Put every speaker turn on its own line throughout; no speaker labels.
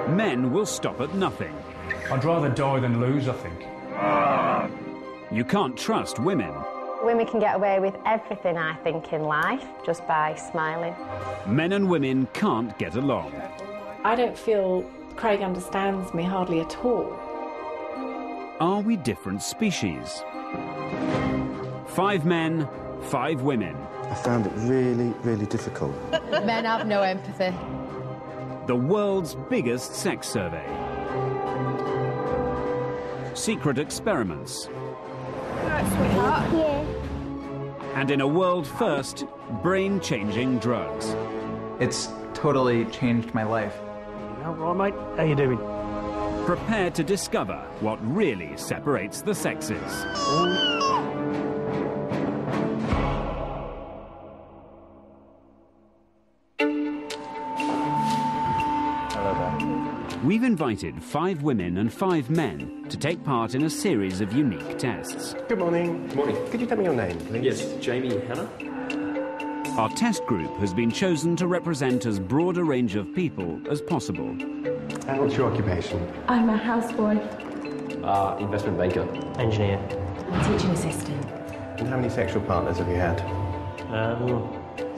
Men will stop at nothing.
I'd rather die than lose, I think.
You can't trust women.
Women can get away with everything, I think, in life, just by smiling.
Men and women can't get along.
I don't feel Craig understands me hardly at all.
Are we different species? 5 men, 5 women.
I found it really, really difficult.
Men have no empathy.
The world's biggest sex survey. Secret experiments.
Right, sweetheart.
Yeah.
And in a world first, brain-changing drugs.
It's totally changed my life.
All right, mate. How you doing?
Prepare to discover what really separates the sexes. We've invited 5 women and 5 men to take part in a series of unique tests.
Good morning.
Good morning.
Could you tell me your name, please?
Yes, Jamie Hannah.
Our test group has been chosen to represent as broad a range of people as possible.
And what's your occupation?
I'm a housewife.
Investment banker.
Engineer.
Teaching assistant.
And how many sexual partners have you had?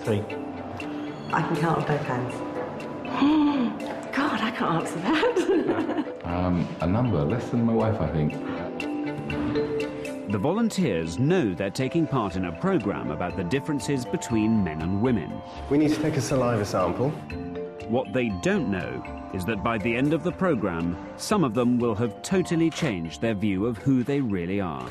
3.
I can count on both hands.
God, I can't answer that.
A number, less than my wife, I think.
The volunteers know they're taking part in a programme about the differences between men and women.
We need to take a saliva sample.
What they don't know is that by the end of the programme, some of them will have totally changed their view of who they really are.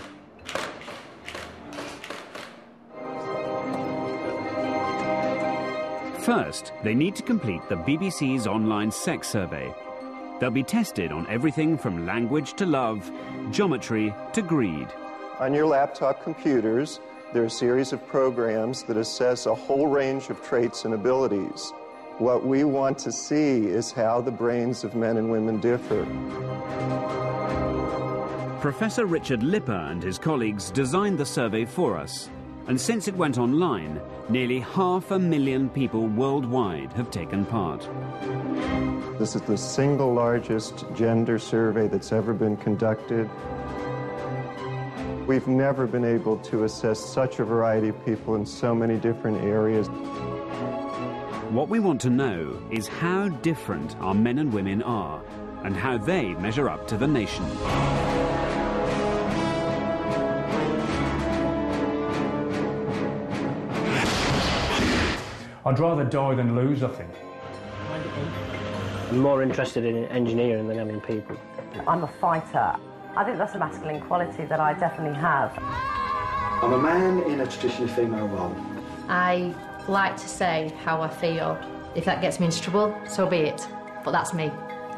First, they need to complete the BBC's online sex survey. They'll be tested on everything from language to love, geometry to greed.
On your laptop computers, there are a series of programs that assess a whole range of traits and abilities. What we want to see is how the brains of men and women differ.
Professor Richard Lipper and his colleagues designed the survey for us. And since it went online, nearly 500,000 people worldwide have taken part.
This is the single largest gender survey that's ever been conducted. We've never been able to assess such a variety of people in so many different areas.
What we want to know is how different our men and women are, and how they measure up to the nation.
I'd rather die than lose, I think.
I'm more interested in engineering than having people.
I'm a fighter. I think that's a masculine quality that I definitely have.
I'm a man in a traditionally female role.
I like to say how I feel. If that gets me into trouble, so be it. But that's me.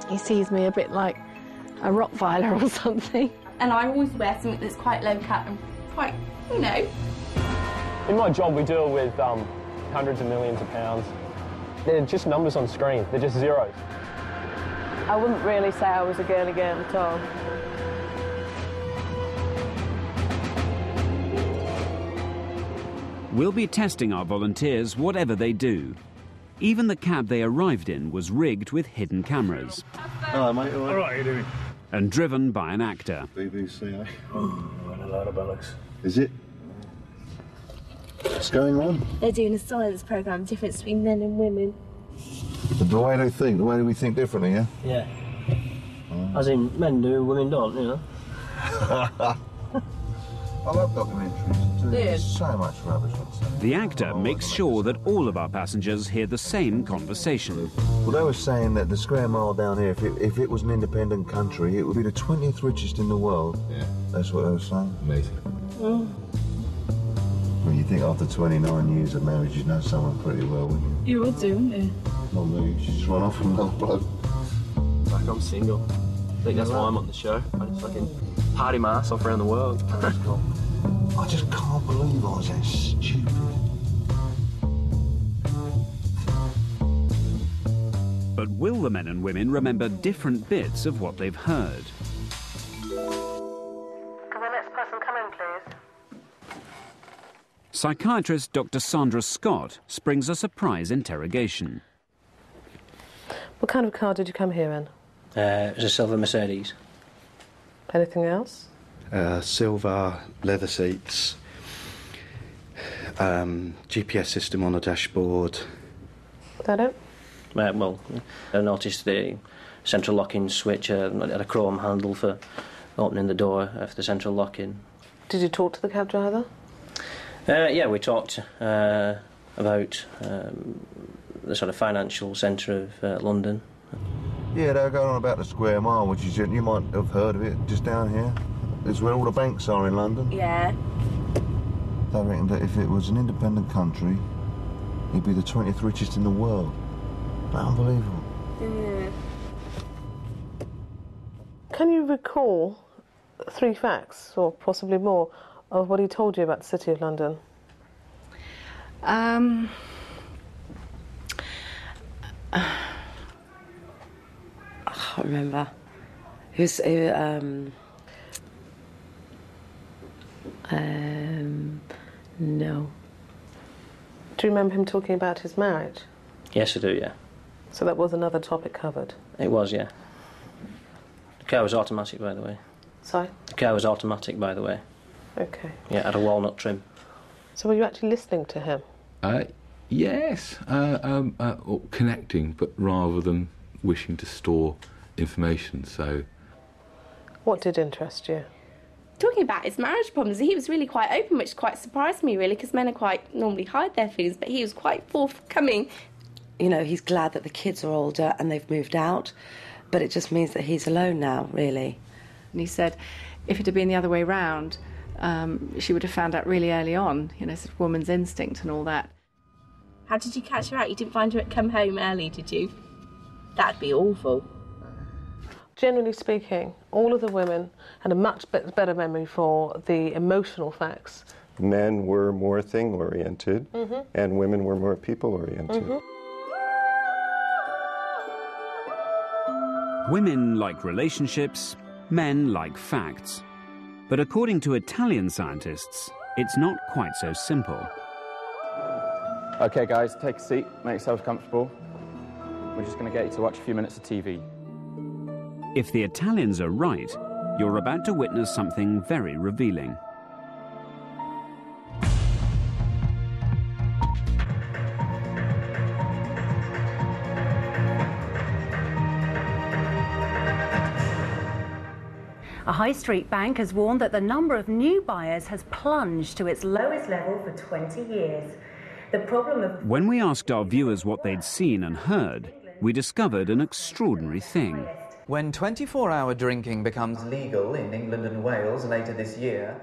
He sees me a bit like a Rottweiler or something.
And I always wear something that's quite low cut and quite, you know.
In my job, we deal with hundreds of millions of pounds. They're just numbers on screen. They're just zeros.
I wouldn't really say I was a girly girl at all.
We'll be testing our volunteers whatever they do. Even the cab they arrived in was rigged with hidden cameras.
Hello, mate.
All right, how you doing?
And driven by an actor.
BBC, eh?
Oh, a lot of bollocks.
Is it? What's going on?
They're doing a science programme, difference between men and women.
The way they think, the way we think differently, yeah?
Yeah. As in, men do, women don't, you know?
I love documentaries. There's so much rubbish on set.
The actor makes sure that all of our passengers hear the same conversation.
Well, they were saying that the square mile down here, if it was an independent country, it would be the 20th richest in the world. Yeah. That's what they were saying. Amazing. Well, you think after 29 years of marriage, you know someone pretty well, wouldn't you?
You would do, wouldn't you?
Not me. You just run off from another bloke.
Like, I'm single. I think that's why I'm on the show. I just fucking party my ass off around the world.
I just can't believe I was that stupid.
But will the men and women remember different bits of what they've heard?
Can the next person come in, please?
Psychiatrist Dr. Sandra Scott springs a surprise interrogation.
What kind of car did you come here in?
It was a silver Mercedes.
Anything else?
Silver, leather seats, GPS system on a dashboard.
Is that it?
Well, I noticed the central locking switch had a chrome handle for opening the door for the central locking.
Did you talk to the cab driver?
Yeah, we talked about the sort of financial centre of London.
Yeah, they were going on about the Square Mile, which is, you might have heard of it, just down here. It's where all the banks are in London.
Yeah.
They reckon that if it was an independent country, it'd be the 20th richest in the world. Unbelievable.
Yeah.
Can you recall 3 facts, or possibly more, of what he told you about the City of London?
I can't remember. No.
Do you remember him talking about his marriage?
Yes, I do, yeah.
So that was another topic covered?
It was, yeah. The car was automatic, by the way.
Sorry?
The car was automatic, by the way.
OK.
Yeah, it had a walnut trim.
So were you actually listening to him?
Yes, or connecting, but rather than wishing to store information, so...
What did interest you?
Talking about his marriage problems, he was really quite open, which quite surprised me, really, because men are quite normally hide their feelings, but he was quite forthcoming.
You know, he's glad that the kids are older and they've moved out, but it just means that he's alone now, really.
And he said if it had been the other way round, she would have found out really early on, you know, sort of woman's instinct and all that.
How did you catch her out? You didn't find her come home early, did you? That'd be awful.
Generally speaking, all of the women had a much better memory for the emotional facts.
Men were more thing-oriented, and women were more people-oriented.
Women like relationships, men like facts. But according to Italian scientists, it's not quite so simple.
OK, guys, take a seat, make yourselves comfortable. We're just going to get you to watch a few minutes of TV.
If the Italians are right, you're about to witness something very revealing.
A high street bank has warned that the number of new buyers has plunged to its lowest level for 20 years. The problem of...
When we asked our viewers what they'd seen and heard, we discovered an extraordinary thing.
When 24-hour drinking becomes legal in England and Wales later this year...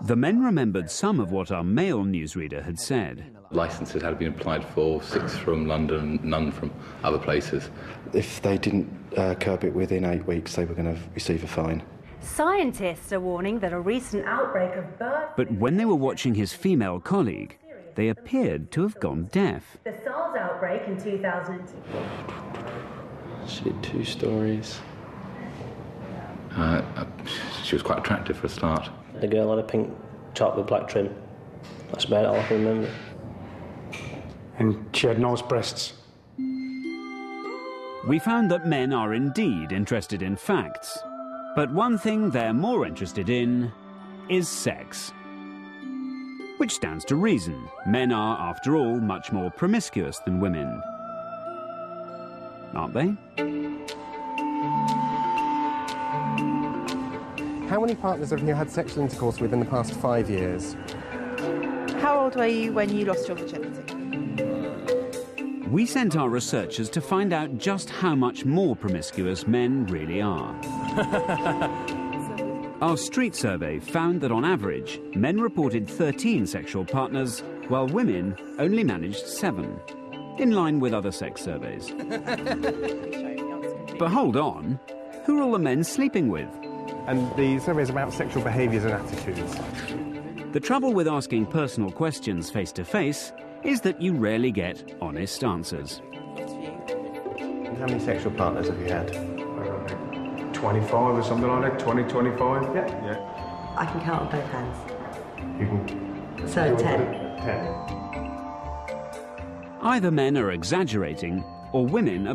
The men remembered some of what our male newsreader had said.
Licences had been applied for, 6 from London, none from other places.
If they didn't curb it within 8 weeks, they were going to receive a fine.
Scientists are warning that a recent outbreak of bird...
But when they were watching his female colleague, they appeared to have gone deaf.
The SARS outbreak in 2002...
She did 2 stories.
She was quite attractive for a start.
The girl had a pink top with black trim. That's about all I can remember.
And she had nice breasts.
We found that men are indeed interested in facts. But one thing they're more interested in is sex. Which stands to reason. Men are, after all, much more promiscuous than women. Aren't they?
How many partners have you had sexual intercourse with in the past 5 years?
How old were you when you lost your virginity?
We sent our researchers to find out just how much more promiscuous men really are. Our street survey found that on average, men reported 13 sexual partners, while women only managed 7, in line with other sex surveys. But hold on, who are all the men sleeping with?
And the survey is about sexual behaviours and attitudes.
The trouble with asking personal questions face-to-face is that you rarely get honest answers.
And how many sexual partners have you had?
25 or something like that, 20, 25?
Yeah.
I can count on both hands.
You can...
So 10.
10.
Either men are exaggerating, or women are